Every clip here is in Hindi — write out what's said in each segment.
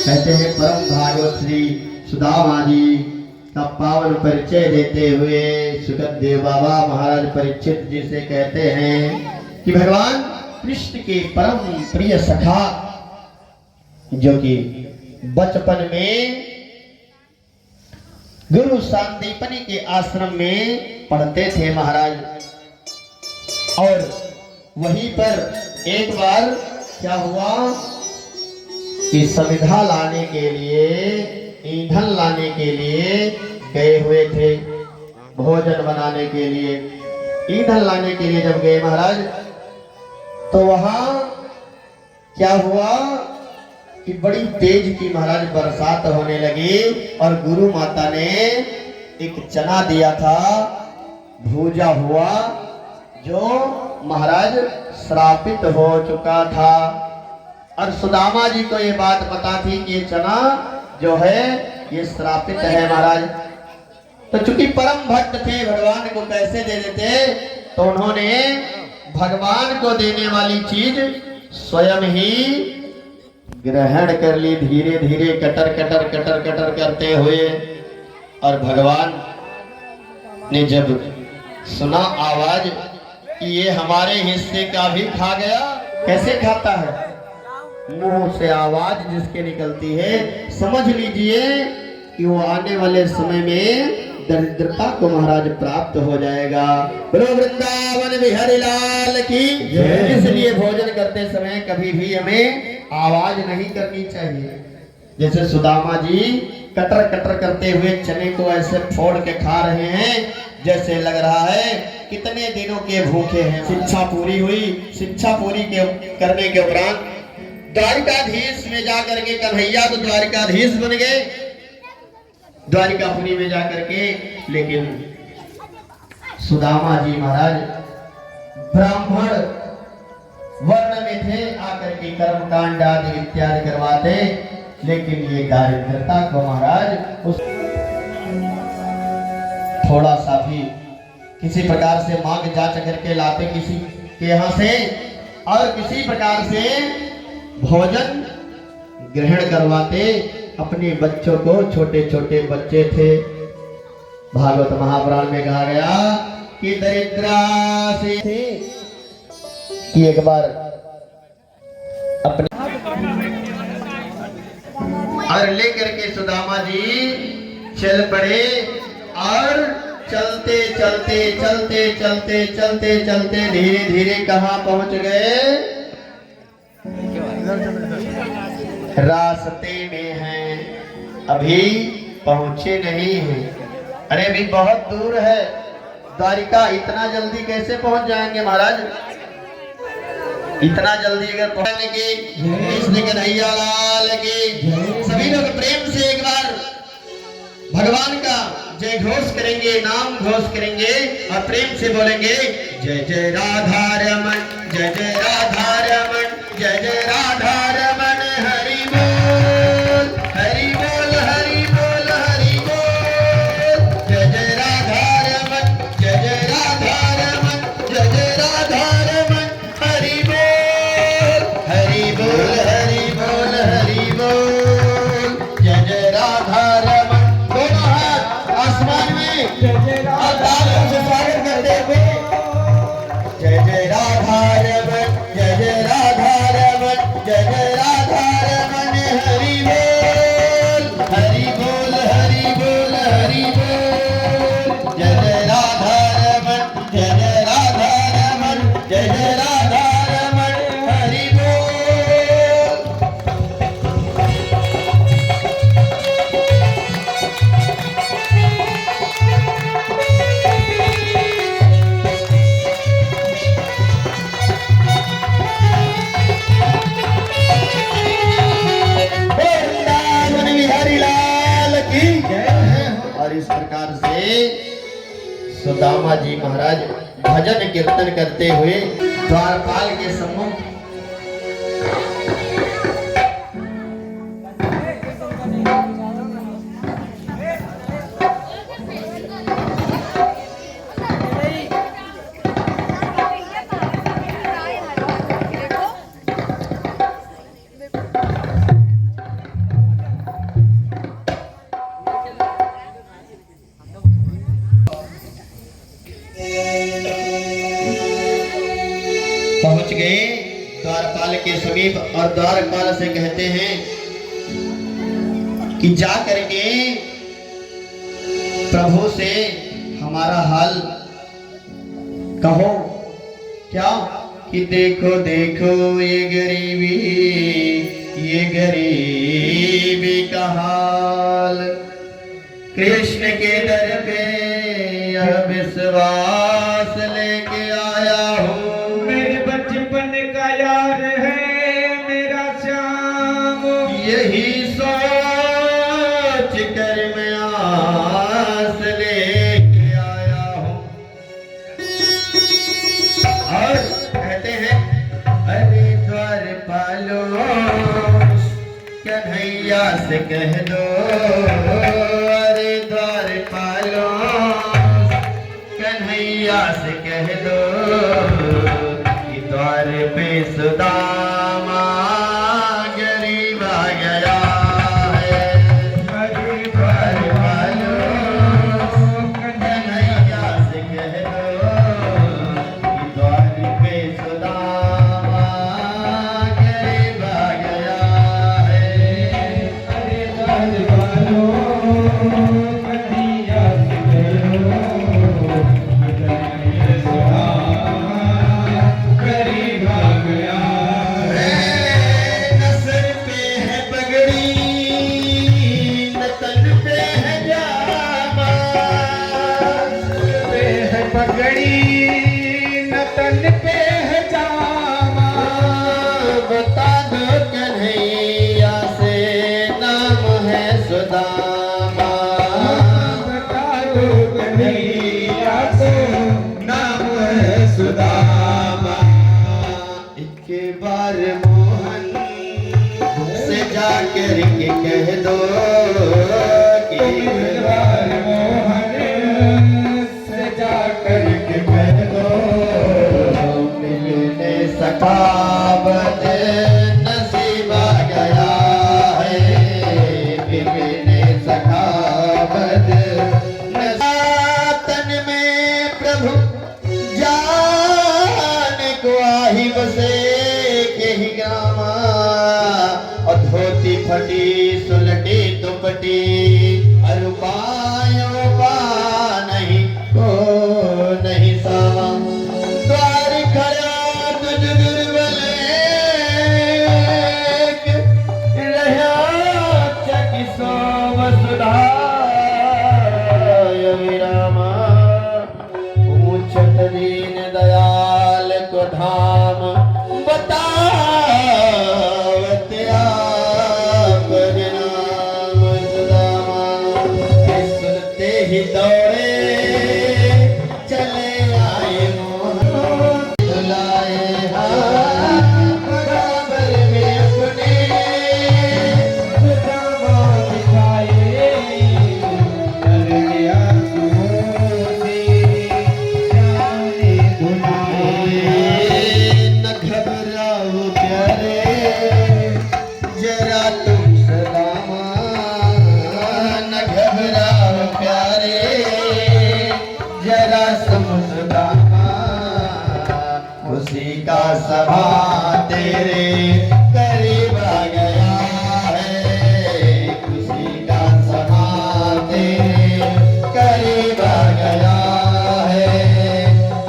कहते हैं परम भागवत श्री सुदामा जी का पावन परिचय देते हुए सुखदेव बाबा महाराज परीक्षित जी से कहते हैं कि भगवान कृष्ण के परम प्रिय सखा जो कि बचपन में गुरु सांदीपनि के आश्रम में पढ़ते थे महाराज, और वहीं पर एक बार क्या हुआ कि समिधा लाने के लिए, ईंधन लाने के लिए गए हुए थे, भोजन बनाने के लिए ईंधन लाने के लिए जब गए महाराज, तो वहां क्या हुआ कि बड़ी तेज की महाराज बरसात होने लगी और गुरु माता ने एक चना दिया था भूजा हुआ, जो महाराज श्रापित हो चुका था। और सुदामा जी को ये बात पता थी कि ये चना जो है ये श्रापित है महाराज। तो चूंकि परम भक्त थे, भगवान को कैसे दे देते, तो उन्होंने भगवान को देने वाली चीज स्वयं ही ग्रहण कर ली, धीरे धीरे कटर कटर कटर कटर करते हुए। और भगवान ने जब सुना आवाज कि ये हमारे हिस्से का भी खा गया, कैसे खाता है, मुंह से आवाज जिसके निकलती है, समझ लीजिए कि वो आने वाले समय में दरिद्रता को महाराज प्राप्त हो जाएगा। बोलो वृंदावन बिहारी लाल की। इसलिए भोजन करते समय कभी भी हमें आवाज नहीं करनी चाहिए। जैसे सुदामा जी कटर कटर करते हुए चने को ऐसे फोड़ के खा रहे हैं, जैसे लग रहा है कितने दिनों के भूखे हैं। शिक्षा पूरी हुई, शिक्षा पूरी करने के उपरांत द्वारिकाधीश में जाकर के कन्हैया तो द्वारिकाधीश बन गए, द्वारिकापुरी में जाकर के। लेकिन सुदामा जी महाराज ब्राह्मण वर्ण में थे, आकर के कर्म कांड आदि इत्यादि करवाते, लेकिन ये दारिद्रता को महाराज उस थोड़ा सा भी किसी प्रकार से मांग जांच करके लाते किसी के यहाँ से, और किसी प्रकार से भोजन ग्रहण करवाते अपने बच्चों को। छोटे छोटे बच्चे थे, भागवत महापुराण में कहा गया कि दरिद्रा से थे कि एक बार अपने और लेकर के सुदामा जी चल पड़े, और चलते चलते चलते चलते चलते चलते धीरे धीरे कहाँ पहुंच गए, रास्ते में हैं, अभी पहुंचे नहीं हैं। अरे भी बहुत दूर है द्वारिका, इतना जल्दी कैसे पहुंच जाएंगे महाराज, इतना जल्दी अगर पहुंचने की। इसलिए कन्हैया लाल की सभी लोग प्रेम से एक बार भगवान का जय घोष करेंगे, नाम घोष करेंगे और प्रेम से बोलेंगे जय जय राधा रमन, जय जय राधा रमन, जय जय राधा रमन, हरि बोल हरि बोल हरि बोल हरि बोल, जय जय राधा रमन, जय जय राधा रमन, जय जय राधा रमन, हरि बोल हरि बोल हरि बोल हरि बोल, जय जय राधा रमन। दोनों हाथ आसमान में और तालियों से स्वागत करते हुए जय जय राधा रमन, जय जय राधा रमन, जय जय राधा रमन, हरि बोल हरि बोल हरि बोल हरि बोल, जय जय राधा रमन, जय जय राधा रमन, जय जय राधा रमन, हरि बोल। और इस प्रकार से सुदामा जी महाराज भजन कीर्तन करते हुए द्वारपाल के सम्मुख और द्वारपाल से कहते हैं कि जा करके प्रभु से हमारा हाल कहो। क्या कि देखो देखो ये गरीबी का हाल, कृष्ण के दर पे यह विश्वास लेके आया हूँ। मेरे बचपन का यार है मेरा श्याम, यही सोच कर मैं आस लेके आया हूँ। और कहते हैं अरे द्वारपालो कन्हैया से कह दो, अरे द्वारपालो कन्हैया से कह दो कि द्वार पे सुदामा गरीब आ गया है। अरे द्वारपालो कन्हैया से कह दो कि द्वार पे सुदामा गरीब आ गया है। अरे द्वारपालो कन्हैया से कहो, गरीब आ गया है। नसर पे है पगड़ी न तन पे है जामा, पे है पगड़ी न तन पे है जामा, बता दो कन्हैया से नाम है सुदामा। बता दो कन्हैया को नाम है सुदामा। एक बार मोहन से जाकर के कह दो कि एक बार मोहन से जाकर के कह दो, मिलने सखावत नसीब आ गया है। मिलने सखावत तन में प्रभु जान को आही बसे के ही गामा, और धोती फटी सुलटी दुपटी अरुपायों पा नहीं को नहीं सावा। द्वार खड़ा तुझ दुर्बल एक, रहा चकी सो वसुधाय विरामा। पूछत दीन दयाल को धाम बतावत आप नाम सुदामा। सुनते ही दौड़े चले आए मोहन, बुलाए बराबर में अपने सुदामा दिखाए कर गया सुमोदी जाने बुलाए। न घबराओ प्यारे जरा तुम सलामा, न घबराओ प्यारे जरा तुम सलामा। उसी का सभा तेरे करीब आ गया है, उसी का सभा तेरे करीब आ गया है।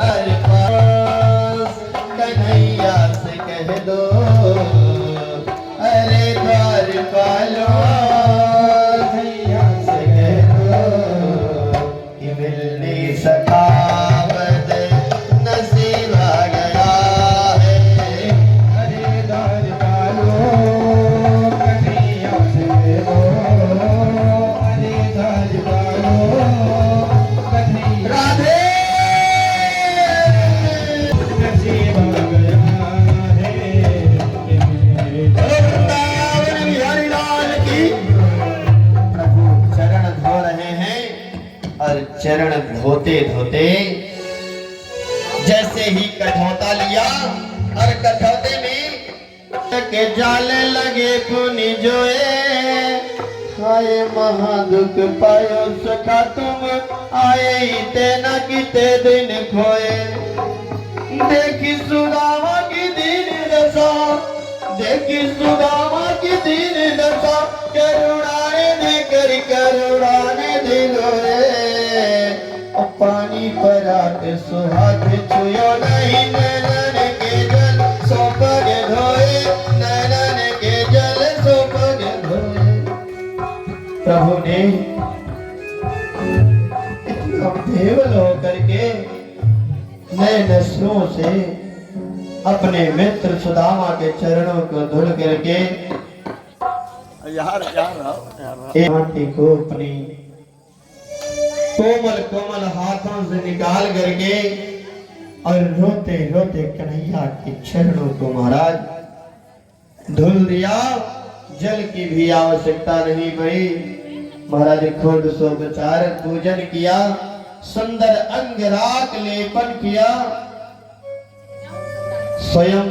हर पास कन्हैया से कह दो, अरे द्वारपालो कन्हैया से कह दो कि मिलने सखावत नसीब आ गया है। अरे द्वारपालो कन्हैया से कहो, अरे द्वारपालो कन्हैया राधे नसीब आ गया है। वृंदावन बिहारी लाल की। प्रभु चरण धो रहे हैं और चरण धोते धोते जैसे ही कठौता लिया और कठौते में के जाले लगे पुनि जोए, हाय महादुख पायो सखा तुम आए ते न किते दिन खोए। देखी सुदामा की दीन दशा देखी सुदामा की दीन दशा, करुणाने दिलो रे, पानी पर आके सुहाग छुयो नहीं, नैनन के जल सोपग धोए, नैनन के जल सोपग धोए। प्रभु ने इतना बेवल होकर के नए नस्लों से अपने मित्र सुदामा के चरणों को धुल करके माटी को अपनी कोमल कोमल हाथों से निकाल करके और रोते रोते कन्हैया के चरणों को महाराज धुल दिया। जल की भी आवश्यकता नहीं पड़ी। महाराज खुद सोपचार पूजन किया, सुंदर अंगराग लेपन किया, स्वयं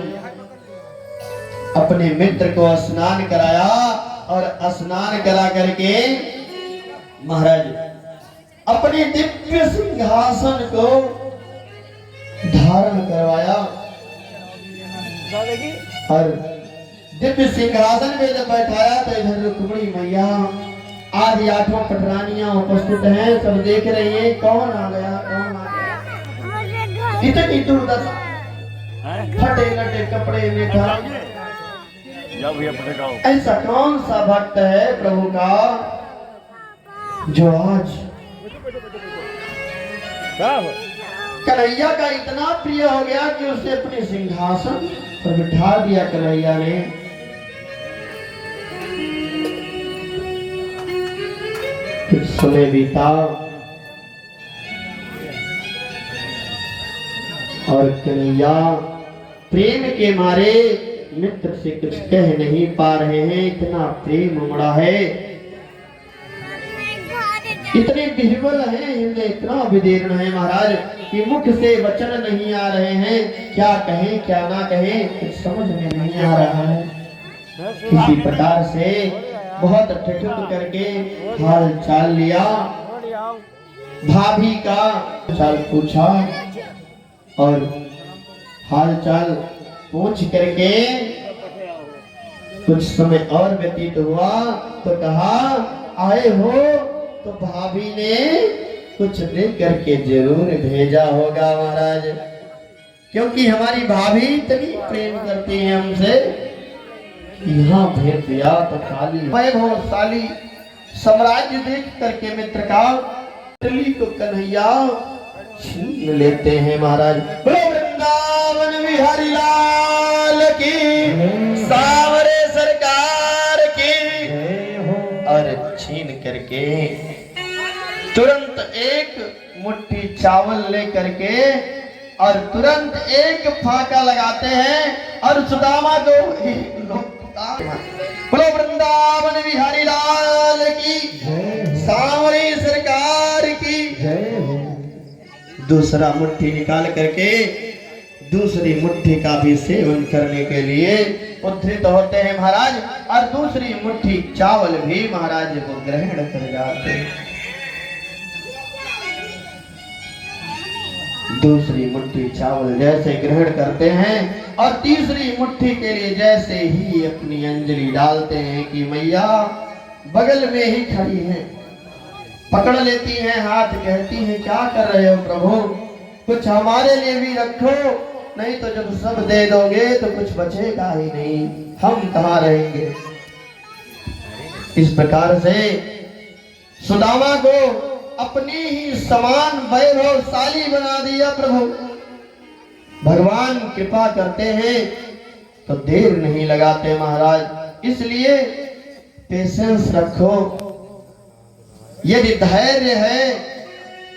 अपने मित्र को स्नान कराया और स्नान करा करके महाराज अपने दिव्य सिंहासन को धारण करवाया और दिव्य सिंहासन में जब बैठाया तो इधर रुक्मिणी मैया आदि 8 पटरानियां उपस्थित हैं, सब देख रही हैं कौन आ गया कौन आ गया। इतनी दुर्दशा, फटे लटे कपड़े में था। ऐसा कौन सा भक्त है प्रभु का जो आज कन्हैया का इतना प्रिय हो गया कि उसे अपने सिंहासन पर बिठा दिया कन्हैया ने। कुछ समय बीता और कन्हैया प्रेम के मारे मित्र से कुछ कह नहीं पा रहे हैं, इतना प्रेम उमड़ा है, इतने विह्वल हैं, हृदय इतना विदीर्ण है महाराज कि मुख से वचन नहीं आ रहे हैं, क्या कहें क्या ना कहें कुछ समझ में नहीं आ रहा है। किसी प्रकार से बहुत ठिठुक करके हाल चाल लिया, भाभी का चाल पूछा और हाल चाल पूछ करके कुछ समय और व्यतीत हुआ तो कहा आए हो तो भाभी ने कुछ देख करके जरूर भेजा होगा महाराज, क्योंकि हमारी भाभी इतनी प्रेम करती है हमसे, यहाँ भेज दिया तो खाली वैभवशाली साम्राज्य देख करके मित्र का तिली को कन्हैया छीन लेते हैं महाराज। वृंदावन बिहारी लाल की, सावरे सरकार की। और छीन करके तुरंत एक मुट्ठी चावल लेकर के और तुरंत एक फाका लगाते हैं और सुदामा को बोलो वृंदावन बिहारी लाल की, सावरी सरकार की। दूसरा मुट्ठी निकाल करके दूसरी मुट्ठी का भी सेवन करने के लिए उद्धृत होते हैं महाराज, और दूसरी मुट्ठी चावल भी महाराज को ग्रहण कर जाते हैं। दूसरी मुट्ठी चावल जैसे ग्रहण करते हैं और तीसरी मुट्ठी के लिए जैसे ही अपनी अंजलि डालते हैं कि मैया बगल में ही खड़ी है, पकड़ लेती हैं हाथ, कहती हैं क्या कर रहे हो प्रभु, कुछ हमारे लिए भी रखो, नहीं तो जब सब दे दोगे तो कुछ बचेगा ही नहीं, हम कहाँ रहेंगे। इस प्रकार से सुदामा को अपनी ही समान वैभवशाली बना दिया प्रभु। भगवान कृपा करते हैं तो देर नहीं लगाते महाराज, इसलिए पेशेंस रखो। यदि धैर्य है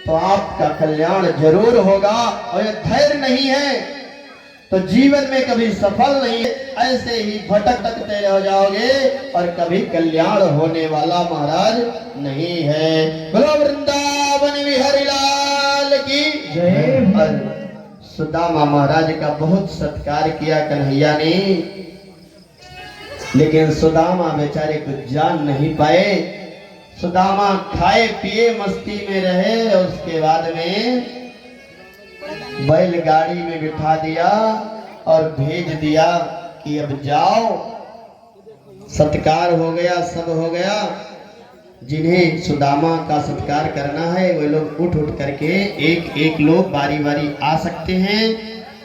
तो आपका कल्याण जरूर होगा, और यदि धैर्य नहीं है तो जीवन में कभी सफल नहीं, ऐसे ही भटकते रह जाओगे और कभी कल्याण होने वाला महाराज नहीं है। बोलो वृंदावन बिहारी लाल की जय। और सुदामा महाराज का बहुत सत्कार किया कन्हैया ने, लेकिन सुदामा बेचारे कुछ जान नहीं पाए। सुदामा खाए पिए मस्ती में रहे, और उसके बाद में बैलगाड़ी में बिठा दिया और भेज दिया कि अब जाओ, सत्कार हो गया, सब हो गया। जिन्हें सुदामा का सत्कार करना है वे लोग उठ उठ करके एक एक लोग बारी बारी आ सकते हैं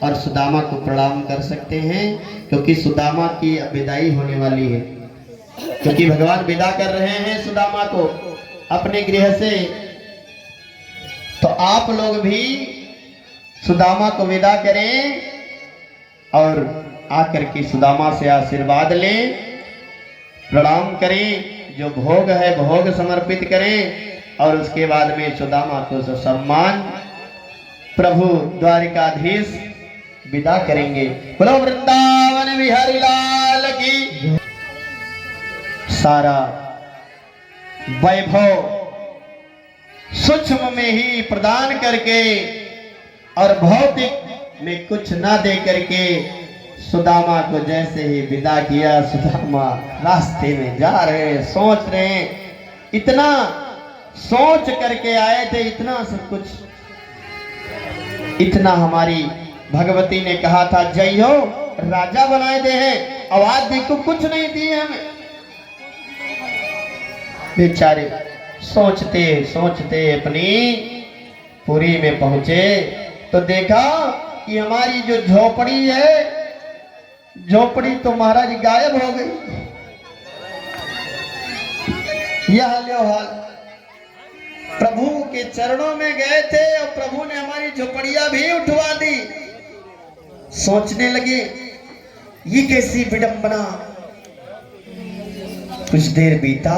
और सुदामा को प्रणाम कर सकते हैं, क्योंकि सुदामा की अब विदाई होने वाली है। क्योंकि भगवान विदा कर रहे हैं सुदामा को अपने गृह से, तो आप लोग भी सुदामा को विदा करें और आकर के सुदामा से आशीर्वाद लें, प्रणाम करें, जो भोग है भोग समर्पित करें और उसके बाद में सुदामा को सम्मान प्रभु द्वारिकाधीश विदा करेंगे। बोलो वृंदावन बिहारी लाल की। सारा वैभव सूक्ष्म में ही प्रदान करके और भौतिक में कुछ ना दे करके सुदामा को जैसे ही विदा किया, सुदामा रास्ते में जा रहे हैं, सोच रहे हैं, इतना सोच करके आए थे, इतना सब कुछ, इतना हमारी भगवती ने कहा था जय हो राजा बनाए दे हैं, आवाज देखो कुछ नहीं दी है हमें। बेचारे सोचते सोचते अपनी पुरी में पहुंचे तो देखा कि हमारी जो झोपड़ी है, झोपड़ी तो महाराज गायब हो गई। यह लो हाल, प्रभु के चरणों में गए थे और प्रभु ने हमारी झोपड़ियां भी उठवा दी। सोचने लगे ये कैसी विडंबना। कुछ देर बीता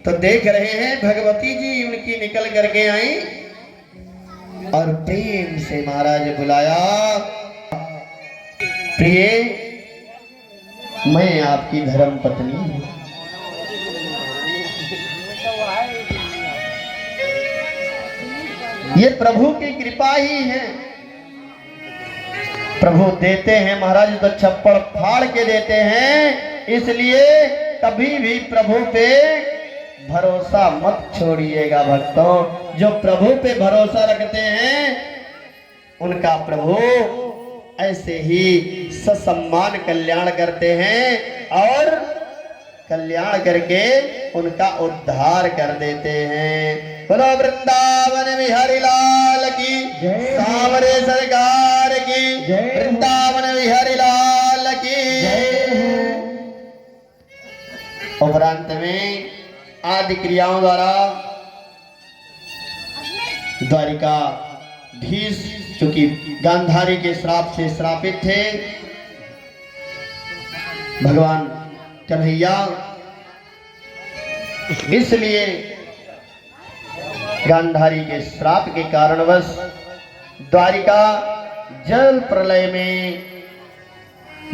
तो देख रहे हैं भगवती जी उनकी निकल करके आई और प्रेम से महाराज बुलाया, प्रिय मैं आपकी धर्म पत्नी हूं। ये प्रभु की कृपा ही है, प्रभु देते हैं महाराज तो छप्पड़ फाड़ के देते हैं, इसलिए कभी भी प्रभु पे भरोसा मत छोड़िएगा भक्तों। जो प्रभु पे भरोसा रखते हैं उनका प्रभु ऐसे ही ससम्मान कल्याण करते हैं और कल्याण करके उनका उद्धार कर देते हैं। बोलो वृंदावन बिहारी लाल की, सांवरे सरकार की, वृंदावन बिहारी लाल की। उपरांत में आदि क्रियाओं द्वारा द्वारिकाधीश चूंकि गांधारी के श्राप से श्रापित थे, भगवान कन्हैया, इसलिए गांधारी के श्राप के कारणवश द्वारिका जल प्रलय में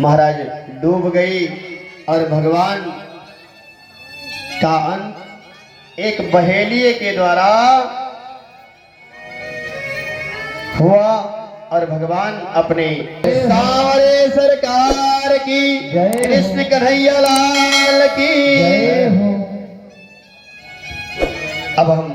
महाराज डूब गई और भगवान का अंत एक बहेलिए के द्वारा हुआ और भगवान अपने सांवरे सरकार की, कृष्ण कन्हैया लाल की। अब हम